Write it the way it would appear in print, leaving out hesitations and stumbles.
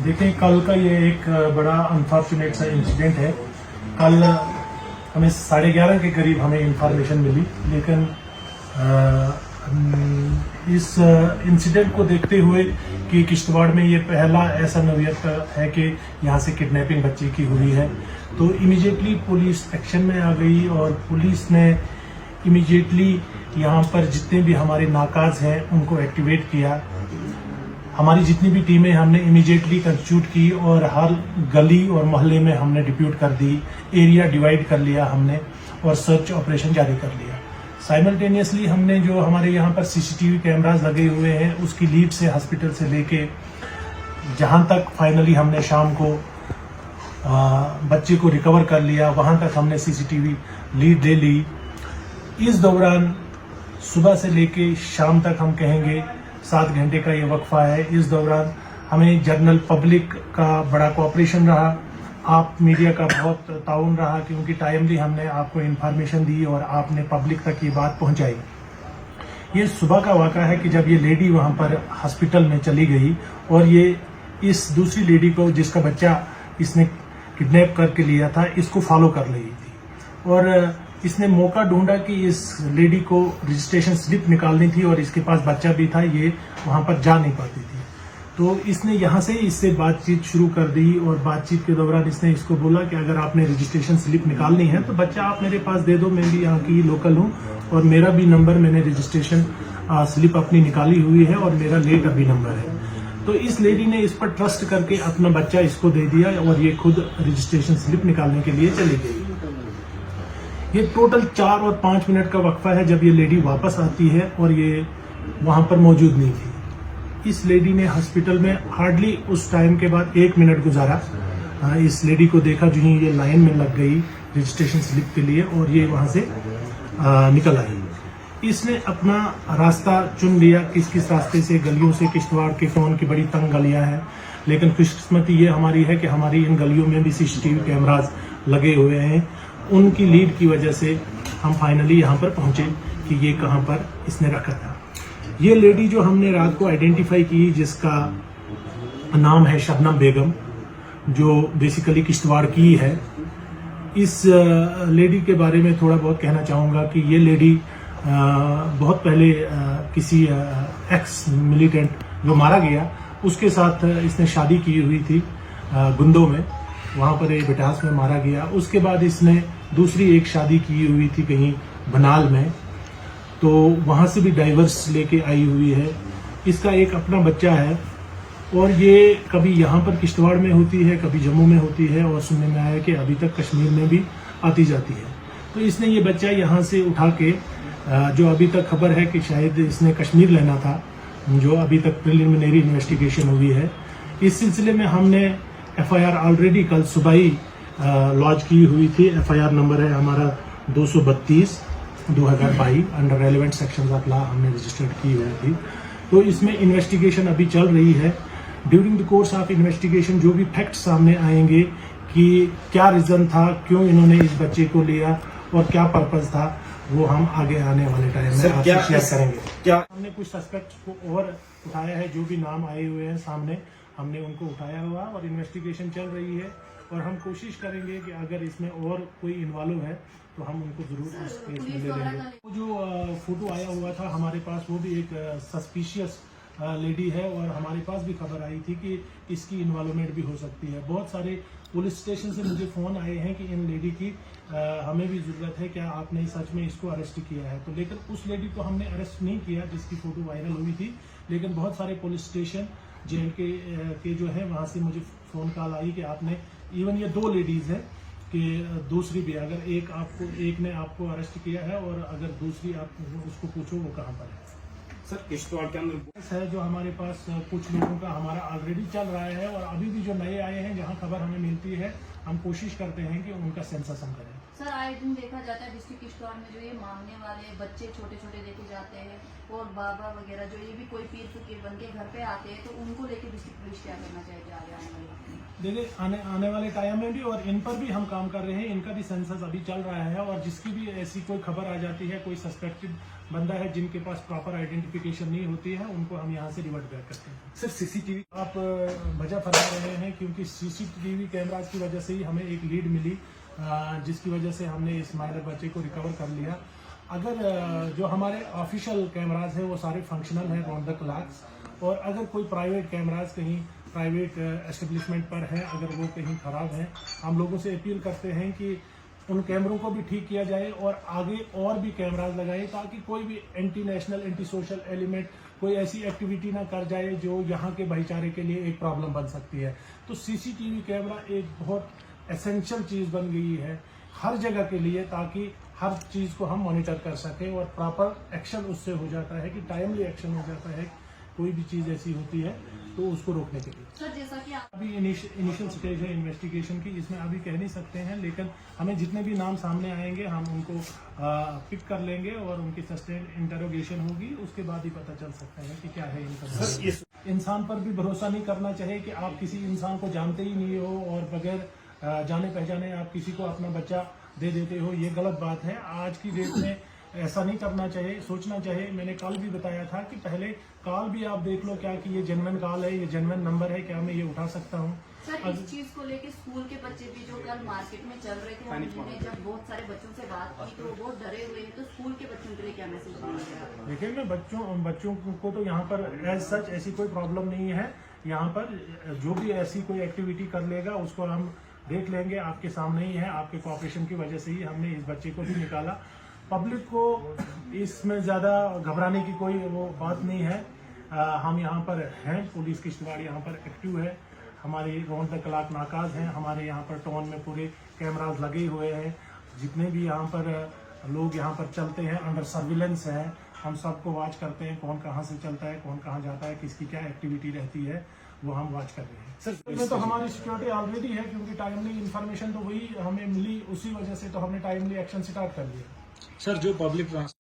देखिए, कल का ये एक बड़ा अनफॉर्चुनेट सा इंसिडेंट है। कल हमें 11:30 के करीब हमें इंफॉर्मेशन मिली, लेकिन इस इंसिडेंट को देखते हुए कि किश्तवाड़ में ये पहला ऐसा नौयत है कि यहाँ से किडनैपिंग बच्चे की हुई है, तो इमीडिएटली पुलिस एक्शन में आ गई और पुलिस ने इमीडिएटली यहाँ पर जितने भी हमारे नाकाज हैं उनको एक्टिवेट किया। हमारी जितनी भी टीमें हमने इमीडिएटली कंस्टिट्यूट की और हर गली और मोहल्ले में हमने डिप्यूट कर दी, एरिया डिवाइड कर लिया हमने और सर्च ऑपरेशन जारी कर लिया। साइमल्टेनियसली हमने जो हमारे यहाँ पर सीसीटीवी कैमरास लगे हुए हैं उसकी लीड से हॉस्पिटल से लेके जहाँ तक फाइनली हमने शाम को बच्चे को रिकवर कर लिया, वहाँ तक हमने सीसीटीवी लीड ले ली। इस दौरान सुबह से लेके शाम तक हम कहेंगे 7 घंटे का ये वक्फा है। इस दौरान हमें जनरल पब्लिक का बड़ा कोऑपरेशन रहा, आप मीडिया का बहुत ताउन रहा, क्योंकि टाइमली हमने आपको इन्फॉर्मेशन दी और आपने पब्लिक तक ये बात पहुंचाई। ये सुबह का वाक़ा है कि जब ये लेडी वहां पर हॉस्पिटल में चली गई और ये इस दूसरी लेडी को जिसका बच्चा इसने किडनैप करके लिया था इसको फॉलो कर रही थी और इसने मौका ढूंढा कि इस लेडी को रजिस्ट्रेशन स्लिप निकालनी थी और इसके पास बच्चा भी था, ये वहां पर जा नहीं पाती थी। तो इसने यहाँ से इससे बातचीत शुरू कर दी और बातचीत के दौरान इसने इसको बोला कि अगर आपने रजिस्ट्रेशन स्लिप निकालनी है तो बच्चा आप मेरे पास दे दो, मैं भी यहाँ की लोकल हूँ और मेरा भी नंबर, मैंने रजिस्ट्रेशन स्लिप अपनी निकाली हुई है और मेरा लेट अभी नंबर है। तो इस लेडी ने इस पर ट्रस्ट करके अपना बच्चा इसको दे दिया और ये खुद रजिस्ट्रेशन स्लिप निकालने के लिए चली गई। ये टोटल 4 और 5 मिनट का वक्फा है जब ये लेडी वापस आती है और ये वहां पर मौजूद नहीं थी। इस लेडी ने हॉस्पिटल में हार्डली उस टाइम के बाद 1 मिनट गुजारा। इस लेडी को देखा जो ही ये लाइन में लग गई रजिस्ट्रेशन स्लिप के लिए और ये वहां से निकल आई। इसने अपना रास्ता चुन लिया, किस किस रास्ते से, गलियों से। किश्तवाड़ के कौन की बड़ी तंग गलियां हैं, लेकिन खुशकिस्मती ये हमारी है कि हमारी इन गलियों में भी सीसीटीवी कैमरास लगे हुए हैं। उनकी लीड की वजह से हम फाइनली यहाँ पर पहुंचे कि ये कहाँ पर इसने रखा था। ये लेडी जो हमने रात को आइडेंटिफाई की, जिसका नाम है शबनम बेगम, जो बेसिकली किश्तवाड़ की है। इस लेडी के बारे में थोड़ा बहुत कहना चाहूँगा कि ये लेडी बहुत पहले किसी एक्स मिलिटेंट जो मारा गया उसके साथ इसने शादी की हुई थी गुंदो में, वहाँ पर एक बिटास में मारा गया। उसके बाद इसने दूसरी एक शादी की हुई थी कहीं बनाल में, तो वहाँ से भी डाइवर्स लेके आई हुई है। इसका एक अपना बच्चा है और ये कभी यहाँ पर किश्तवाड़ में होती है, कभी जम्मू में होती है और सुनने में आया कि अभी तक कश्मीर में भी आती जाती है। तो इसने ये बच्चा यहाँ से उठा के, जो अभी तक खबर है कि शायद इसने कश्मीर लेना था, जो अभी तक प्रिलिमिनरी इन्वेस्टिगेशन हुई है। इस सिलसिले में हमने एफआईआर ऑलरेडी कल सुबह ही लॉन्च की हुई थी। एफआईआर नंबर है हमारा 232/2022 under relevant sections of law हमने रजिस्टर्ड की हुई थी। तो इसमें इन्वेस्टिगेशन अभी चल रही है। During the course of investigation जो भी फैक्ट्स सामने आएंगे कि क्या रीजन था, क्यों इन्होंने इस बच्चे को लिया और क्या पर्पज था, वो हम आगे आने वाले टाइम में आपसे शेयर करेंगे। क्या हमने कुछ सस्पेक्ट्स को और उठाया है, जो भी नाम आए हुए हैं सामने हमने उनको उठाया हुआ और इन्वेस्टिगेशन चल रही है और हम कोशिश करेंगे कि अगर इसमें और कोई इन्वॉल्व है तो हम उनको जरूर इस केस में ले लेंगे। वो जो फोटो आया हुआ था हमारे पास, वो भी एक सस्पिशियस लेडी है और हमारे पास भी खबर आई थी कि इसकी इन्वॉल्वमेंट भी हो सकती है। बहुत सारे पुलिस स्टेशन से मुझे फ़ोन आए हैं कि इन लेडी की हमें भी ज़रूरत है, क्या आपने सच में इसको अरेस्ट किया है। तो लेकिन उस लेडी को हमने अरेस्ट नहीं किया जिसकी फ़ोटो वायरल हुई थी, लेकिन बहुत सारे पुलिस स्टेशन जेल के जो है वहाँ से मुझे फ़ोन कॉल आई कि आपने, इवन ये 2 लेडीज़ हैं कि दूसरी भी, अगर एक ने आपको अरेस्ट किया है और अगर दूसरी आप उसको पूछो वो कहाँ पर है। सर, किश्तवाड़ के अंदर है जो हमारे पास कुछ लोगों का हमारा ऑलरेडी चल रहा है और अभी भी जो नए आए हैं जहां खबर हमें मिलती है हम कोशिश करते हैं कि उनका सेंसस हम करें। सर आए दिन देखा जाता है डिस्ट्रिक्ट किश्तवाड़ में जो ये मांगने वाले बच्चे छोटे छोटे लेके जाते हैं और बाबा वगैरह जो ये भी कोई पीर फकीर बन के घर पे आते हैं, तो उनको लेके डिस्ट्रिक्ट पुलिस क्या करना चाहिए आगे आने वाले वक्त में? देखिए आने वाले टाइम में भी और इन पर भी हम काम कर रहे हैं, इनका भी सेंसस अभी चल रहा है और जिसकी भी ऐसी कोई खबर आ जाती है, कोई सस्पेक्टेड बंदा है जिनके पास प्रॉपर आइडेंटिफिकेशन नहीं होती है, उनको हम यहाँ से रिवर्ट बैक करते हैं। सर सीसीटीवी आप वजह फरमा रहे हैं क्योंकि सीसीटीवी कैमराज की वजह से ही हमें एक लीड मिली, जिसकी वजह से हमने इस माइनर बच्चे को रिकवर कर लिया। अगर जो हमारे ऑफिशियल कैमराज हैं वो सारे फंक्शनल हैं राउंड द क्लॉक, और अगर कोई प्राइवेट कैमराज कहीं प्राइवेट एस्टेब्लिशमेंट पर है, अगर वो कहीं खराब है, हम लोगों से अपील करते हैं कि उन कैमरों को भी ठीक किया जाए और आगे और भी कैमराज लगाएं ताकि कोई भी anti national anti social element कोई ऐसी एक्टिविटी ना कर जाए जो यहाँ के भाईचारे के लिए एक प्रॉब्लम बन सकती है। तो सीसीटीवी कैमरा एक बहुत एसेंशियल चीज़ बन गई है हर जगह के लिए, ताकि हर चीज़ को हम मॉनिटर कर सकें और प्रॉपर एक्शन उससे हो जाता है कि टाइमली एक्शन हो जाता है। कोई भी चीज़ ऐसी होती है तो उसको रोकने के लिए। सर जैसा कि आप अभी इनिशियल स्टेज है इन्वेस्टिगेशन की, इसमें अभी कह नहीं सकते हैं, लेकिन हमें जितने भी नाम सामने आएंगे हम उनको पिक कर लेंगे और उनकी सस्टेन इंटरोगेशन होगी, उसके बाद ही पता चल सकता है कि क्या है इनका। सर इस इंसान पर भी भरोसा नहीं करना चाहिए कि आप किसी इंसान को जानते ही नहीं हो और बगैर जाने पहचाने आप किसी को अपना बच्चा दे देते हो, ये गलत बात है। आज की डेट में ऐसा नहीं करना चाहिए, सोचना चाहिए। मैंने कल भी बताया था कि पहले कॉल भी आप देख लो क्या कि ये जेन्युइन कॉल है, ये जेन्युइन नंबर है, क्या मैं ये उठा सकता हूँ। सर इस चीज को लेके स्कूल के बच्चे भी जो कल मार्केट में चल रहे थे, उन्होंने जब बहुत सारे बच्चों से बात की तो वो बहुत डरे हुए हैं, तो स्कूल के बच्चों के लिए क्या मैसेज देना चाहिए? देखिए मैं बच्चों को तो यहाँ पर एज सच ऐसी कोई प्रॉब्लम नहीं है। यहाँ पर जो भी ऐसी कोई एक्टिविटी कर लेगा उसको हम देख लेंगे, आपके सामने ही है। आपके कोऑपरेशन की वजह से ही हमने इस बच्चे को भी निकाला। पब्लिक को इसमें ज़्यादा घबराने की कोई वो बात नहीं है। हम यहाँ पर हैं, पुलिस किश्तवाड़ यहाँ पर एक्टिव है, हमारे राउंड द क्लॉक नाकाज हैं, हमारे यहाँ पर टाउन में पूरे कैमराज लगे हुए हैं। जितने भी यहाँ पर लोग यहाँ पर चलते हैं अंडर सर्विलेंस है, हम सबको वॉच करते हैं, कौन कहाँ से चलता है, कौन कहाँ जाता है, किसकी क्या एक्टिविटी रहती है, वो हम वॉच कर रहे हैं। सर इसमें तो हमारी सिक्योरिटी ऑलरेडी है क्योंकि टाइमली इन्फॉर्मेशन तो वही हमें मिली, उसी वजह से तो हमने टाइमली एक्शन स्टार्ट कर दिया। सर जो पब्लिक